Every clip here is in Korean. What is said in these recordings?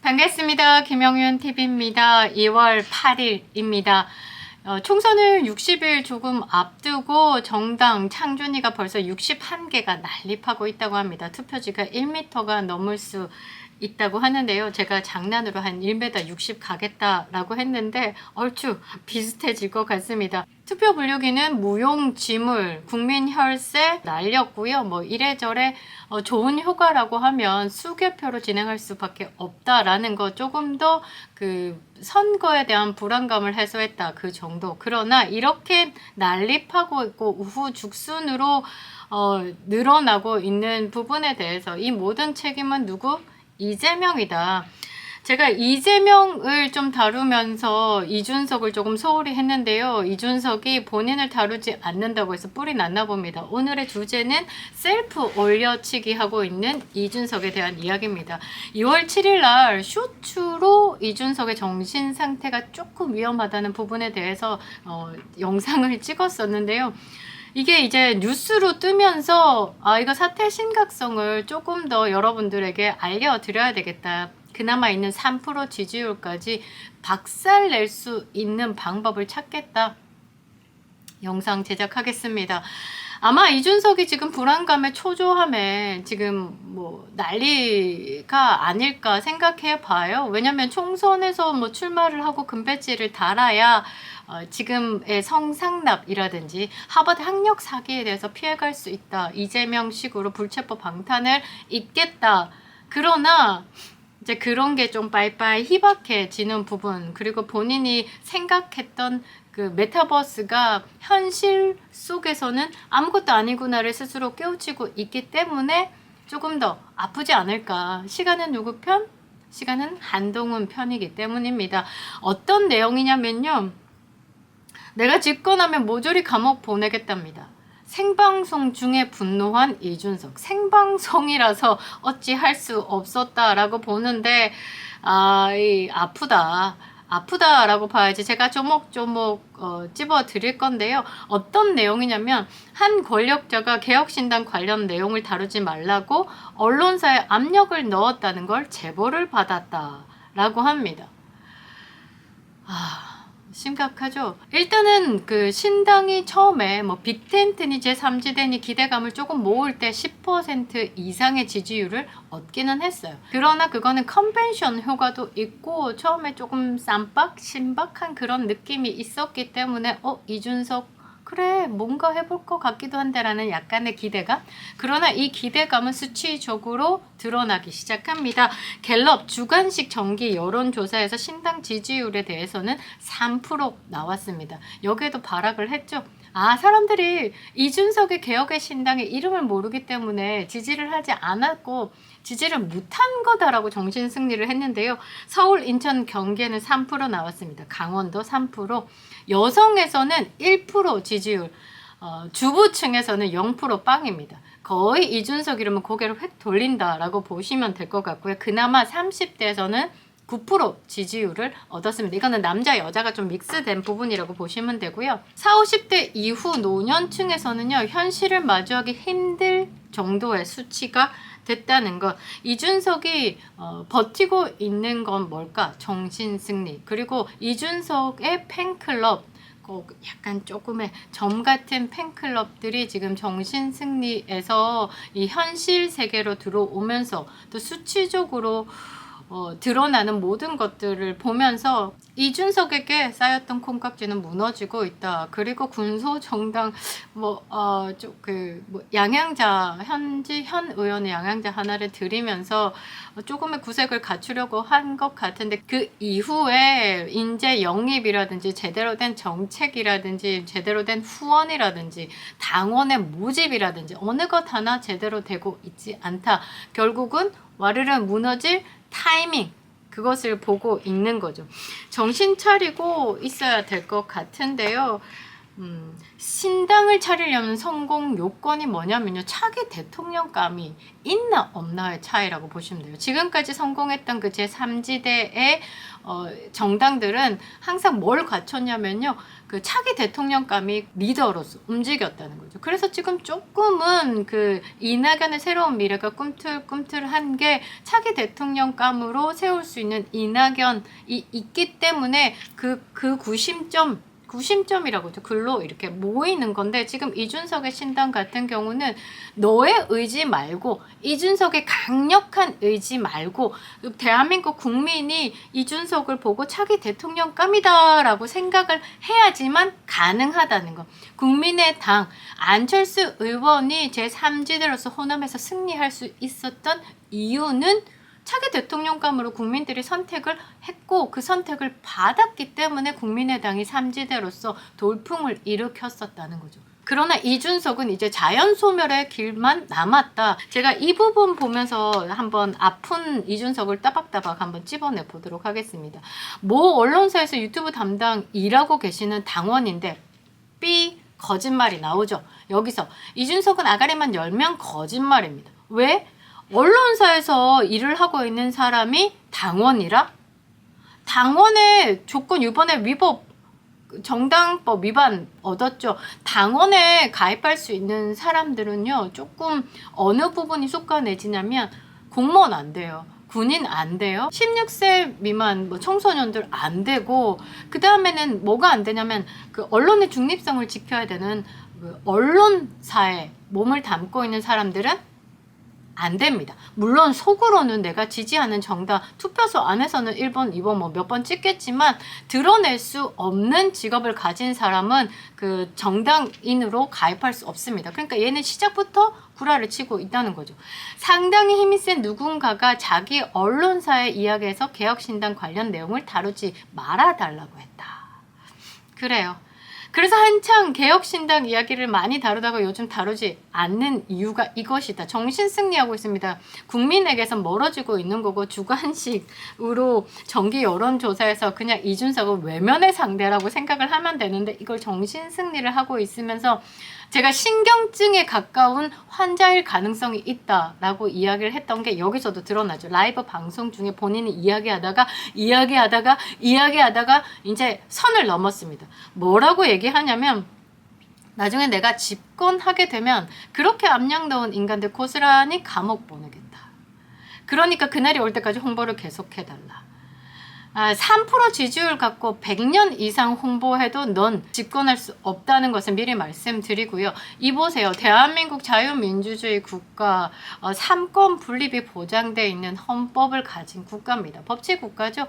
반갑습니다. 김영윤 TV입니다. 2월 8일입니다. 총선을 60일 조금 앞두고 정당 창준이가 벌써 61개가 난립하고 있다고 합니다. 투표지가 1m가 넘을 수 있다고 하는데요. 제가 장난으로 한 1m 60 가겠다라고 했는데 얼추 비슷해질 것 같습니다. 투표 분류기는 무용지물, 국민혈세 날렸고요. 뭐 이래저래 좋은 효과라고 하면 수개표로 진행할 수밖에 없다라는 거, 조금 더 그 선거에 대한 불안감을 해소했다 그 정도. 그러나 이렇게 난립하고 있고 우후죽순으로 늘어나고 있는 부분에 대해서 이 모든 책임은 누구? 이재명이다. 제가 이재명을 좀 다루면서 이준석을 조금 소홀히 했는데요. 이준석이 본인을 다루지 않는다고 해서 뿔이 났나 봅니다. 오늘의 주제는 셀프 올려치기 하고 있는 이준석에 대한 이야기입니다. 2월 7일 날 쇼츠로 이준석의 정신 상태가 조금 위험하다는 부분에 대해서 영상을 찍었었는데요. 이게 이제 뉴스로 뜨면서 이거 사태 심각성을 조금 더 여러분들에게 알려드려야 되겠다. 그나마 있는 3% 지지율까지 박살낼 수 있는 방법을 찾겠다. 영상 제작하겠습니다. 아마 이준석이 지금 불안감에 초조함에 지금 뭐 난리가 아닐까 생각해 봐요. 왜냐면 총선에서 뭐 출마를 하고 금배지를 달아야 지금의 성상납이라든지 하버드 학력 사기에 대해서 피해갈 수 있다. 이재명식으로 불체포 방탄을 입겠다. 그러나 이제 그런 게 좀 빠이빠이 희박해지는 부분, 그리고 본인이 생각했던 그 메타버스가 현실 속에서는 아무것도 아니구나를 스스로 깨우치고 있기 때문에 조금 더 아프지 않을까. 시간은 누구 편? 시간은 한동훈 편이기 때문입니다. 어떤 내용이냐면요. 내가 집권하면 모조리 감옥 보내겠답니다. 생방송 중에 분노한 이준석. 생방송이라서 어찌 할 수 없었다라고 보는데 아프다라고 봐야지. 제가 조목조목 찝어 드릴 건데요. 어떤 내용이냐면 한 권력자가 개혁신당 관련 내용을 다루지 말라고 언론사에 압력을 넣었다는 걸 제보를 받았다라고 합니다. 심각하죠. 일단은 그 신당이 처음에 뭐 빅텐트니 제3지대니 기대감을 조금 모을 때 10% 이상의 지지율을 얻기는 했어요. 그러나 그거는 컨벤션 효과도 있고 처음에 조금 신박한 그런 느낌이 있었기 때문에 이준석 그래 뭔가 해볼 것 같기도 한데라는 약간의 기대감. 그러나 이 기대감은 수치적으로 드러나기 시작합니다. 갤럽 주간식 정기 여론조사에서 신당 지지율에 대해서는 3% 나왔습니다. 여기에도 발악을 했죠. 사람들이 이준석의 개혁의 신당의 이름을 모르기 때문에 지지를 하지 않았고 지지를 못한 거다라고 정신승리를 했는데요. 서울, 인천, 경기에는 3% 나왔습니다. 강원도 3%, 여성에서는 1% 지지율, 주부층에서는 0% 빵입니다. 거의 이준석 이러면 고개를 획 돌린다라고 보시면 될 것 같고요. 그나마 30대에서는 9% 지지율을 얻었습니다. 이거는 남자 여자가 좀 믹스된 부분이라고 보시면 되고요. 40, 50대 이후 노년층에서는요. 현실을 마주하기 힘들 정도의 수치가 됐다는 것. 이준석이 버티고 있는 건 뭘까? 정신승리. 그리고 이준석의 팬클럽, 약간 조금의 점 같은 팬클럽들이 지금 정신승리에서 이 현실 세계로 들어오면서 또 수치적으로 드러나는 모든 것들을 보면서 이준석에게 쌓였던 콩깍지는 무너지고 있다. 그리고 군소정당 양양자 현 의원의 양양자 하나를 들이면서 조금의 구색을 갖추려고 한 것 같은데 그 이후에 인재 영입이라든지 제대로 된 정책이라든지 제대로 된 후원이라든지 당원의 모집이라든지 어느 것 하나 제대로 되고 있지 않다. 결국은 와르르 무너질 타이밍, 그것을 보고 있는 거죠. 정신 차리고 있어야 될 것 같은데요. 신당을 차리려면 성공 요건이 뭐냐면요. 차기 대통령감이 있나 없나의 차이라고 보시면 돼요. 지금까지 성공했던 그 제3지대의 정당들은 항상 뭘 갖췄냐면요. 그 차기 대통령감이 리더로서 움직였다는 거죠. 그래서 지금 조금은 그 이낙연의 새로운 미래가 꿈틀꿈틀한 게 차기 대통령감으로 세울 수 있는 이낙연이 있기 때문에 그 구심점이라고 하죠. 글로 이렇게 모이는 건데, 지금 이준석의 신당 같은 경우는 너의 의지 말고, 이준석의 강력한 의지 말고, 대한민국 국민이 이준석을 보고 차기 대통령감이다라고 생각을 해야지만 가능하다는 거. 국민의당 안철수 의원이 제3지대로서 호남에서 승리할 수 있었던 이유는 차기 대통령감으로 국민들이 선택을 했고, 그 선택을 받았기 때문에 국민의당이 삼지대로서 돌풍을 일으켰었다는 거죠. 그러나 이준석은 이제 자연소멸의 길만 남았다. 제가 이 부분 보면서 한번 아픈 이준석을 따박따박 한번 찝어내 보도록 하겠습니다. 모 언론사에서 유튜브 담당 일하고 계시는 당원인데 거짓말이 나오죠. 여기서 이준석은 아가리만 열면 거짓말입니다. 왜? 언론사에서 일을 하고 있는 사람이 당원이라? 당원의 조건 이번에 정당법 위반 얻었죠. 당원에 가입할 수 있는 사람들은요, 조금 어느 부분이 속가내지냐면 공무원 안 돼요. 군인 안 돼요. 16세 미만 청소년들 안 되고, 그 다음에는 뭐가 안 되냐면 그 언론의 중립성을 지켜야 되는 그 언론사에 몸을 담고 있는 사람들은 안 됩니다. 물론 속으로는 내가 지지하는 정당 투표소 안에서는 1번, 2번 몇 번 찍겠지만 드러낼 수 없는 직업을 가진 사람은 그 정당인으로 가입할 수 없습니다. 그러니까 얘는 시작부터 구라를 치고 있다는 거죠. 상당히 힘이 센 누군가가 자기 언론사의 이야기에서 개혁신당 관련 내용을 다루지 말아달라고 했다. 그래요. 그래서 한창 개혁신당 이야기를 많이 다루다가 요즘 다루지 않는 이유가 이것이다. 정신승리하고 있습니다. 국민에게서 멀어지고 있는 거고, 주관식으로 정기 여론조사에서 그냥 이준석은 외면의 상대라고 생각을 하면 되는데, 이걸 정신승리를 하고 있으면서 제가 신경증에 가까운 환자일 가능성이 있다라고 이야기를 했던 게 여기서도 드러나죠. 라이브 방송 중에 본인이 이야기하다가 이제 선을 넘었습니다. 뭐라고 얘기하냐면, 나중에 내가 집권하게 되면 그렇게 압력 넣은 인간들 고스란히 감옥 보내겠다. 그러니까 그날이 올 때까지 홍보를 계속해달라. 3% 지지율 갖고 100년 이상 홍보해도 넌 집권할 수 없다는 것을 미리 말씀드리고요. 이 보세요. 대한민국 자유민주주의 국가, 3권 분립이 보장되어 있는 헌법을 가진 국가입니다. 법치국가죠.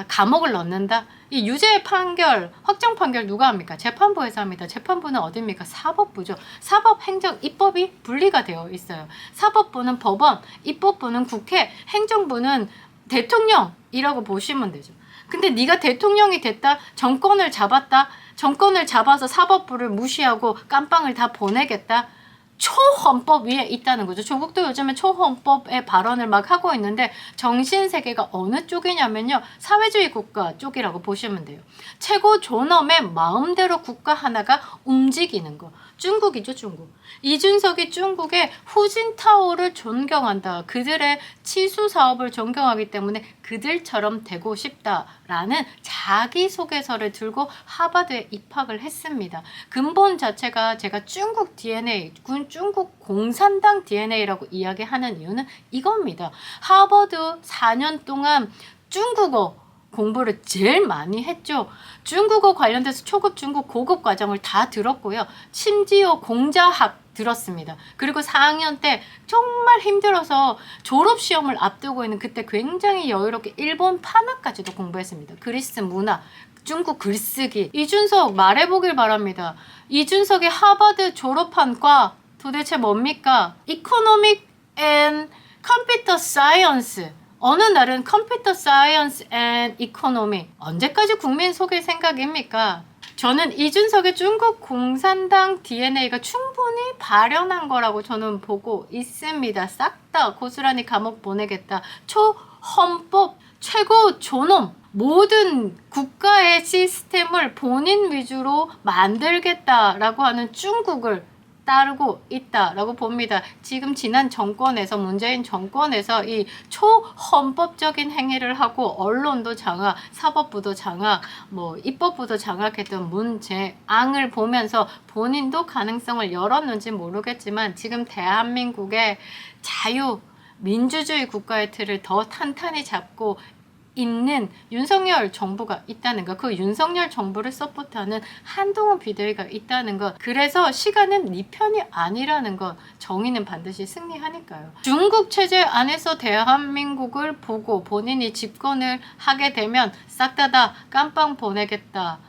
감옥을 넣는다? 이 유죄 판결, 확정 판결 누가 합니까? 재판부에서 합니다. 재판부는 어디입니까? 사법부죠. 사법, 행정, 입법이 분리가 되어 있어요. 사법부는 법원, 입법부는 국회, 행정부는 대통령이라고 보시면 되죠. 근데 네가 대통령이 됐다, 정권을 잡았다, 정권을 잡아서 사법부를 무시하고 깜빵을 다 보내겠다, 초헌법 위에 있다는 거죠. 조국도 요즘에 초헌법의 발언을 막 하고 있는데, 정신세계가 어느 쪽이냐면요, 사회주의 국가 쪽이라고 보시면 돼요. 최고 존엄의 마음대로 국가 하나가 움직이는 거. 중국이죠, 중국. 이준석이 중국의 후진타오를 존경한다. 그들의 치수 사업을 존경하기 때문에 그들처럼 되고 싶다라는 자기소개서를 들고 하버드에 입학을 했습니다. 근본 자체가 제가 중국 DNA, 중국 공산당 DNA라고 이야기하는 이유는 이겁니다. 하버드 4년 동안 중국어 공부를 제일 많이 했죠. 중국어 관련돼서 초급, 중급, 고급 과정을 다 들었고요. 심지어 공자학 들었습니다. 그리고 4학년 때 정말 힘들어서 졸업시험을 앞두고 있는 그때 굉장히 여유롭게 일본 판화까지도 공부했습니다. 그리스 문화, 중국 글쓰기. 이준석 말해보길 바랍니다. 이준석의 하버드 졸업한 과 도대체 뭡니까? 이코노믹 앤 컴퓨터 사이언스. 어느 날은 컴퓨터 사이언스 앤 이코노미. 언제까지 국민 속일 생각입니까? 저는 이준석의 중국 공산당 DNA가 충분히 발현한 거라고 저는 보고 있습니다. 싹 다 고스란히 감옥 보내겠다. 초헌법, 최고 존엄, 모든 국가의 시스템을 본인 위주로 만들겠다라고 하는 중국을 따르고 있다라고 봅니다. 지금 지난 정권에서 문재인 정권에서 이 초헌법적인 행위를 하고 언론도 장악, 사법부도 장악, 뭐 입법부도 장악했던 문재앙을 보면서 본인도 가능성을 열었는지 모르겠지만 지금 대한민국의 자유 민주주의 국가의 틀을 더 탄탄히 잡고 있는 윤석열 정부가 있다는 것, 그 윤석열 정부를 서포트하는 한동훈 비대위가 있다는 것, 그래서 시간은 네 편이 아니라는 것, 정의는 반드시 승리하니까요. 중국 체제 안에서 대한민국을 보고 본인이 집권을 하게 되면 싹 다 깜빵 보내겠다.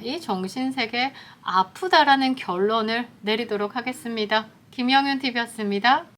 이 정신세계 아프다라는 결론을 내리도록 하겠습니다. 김영윤 TV였습니다.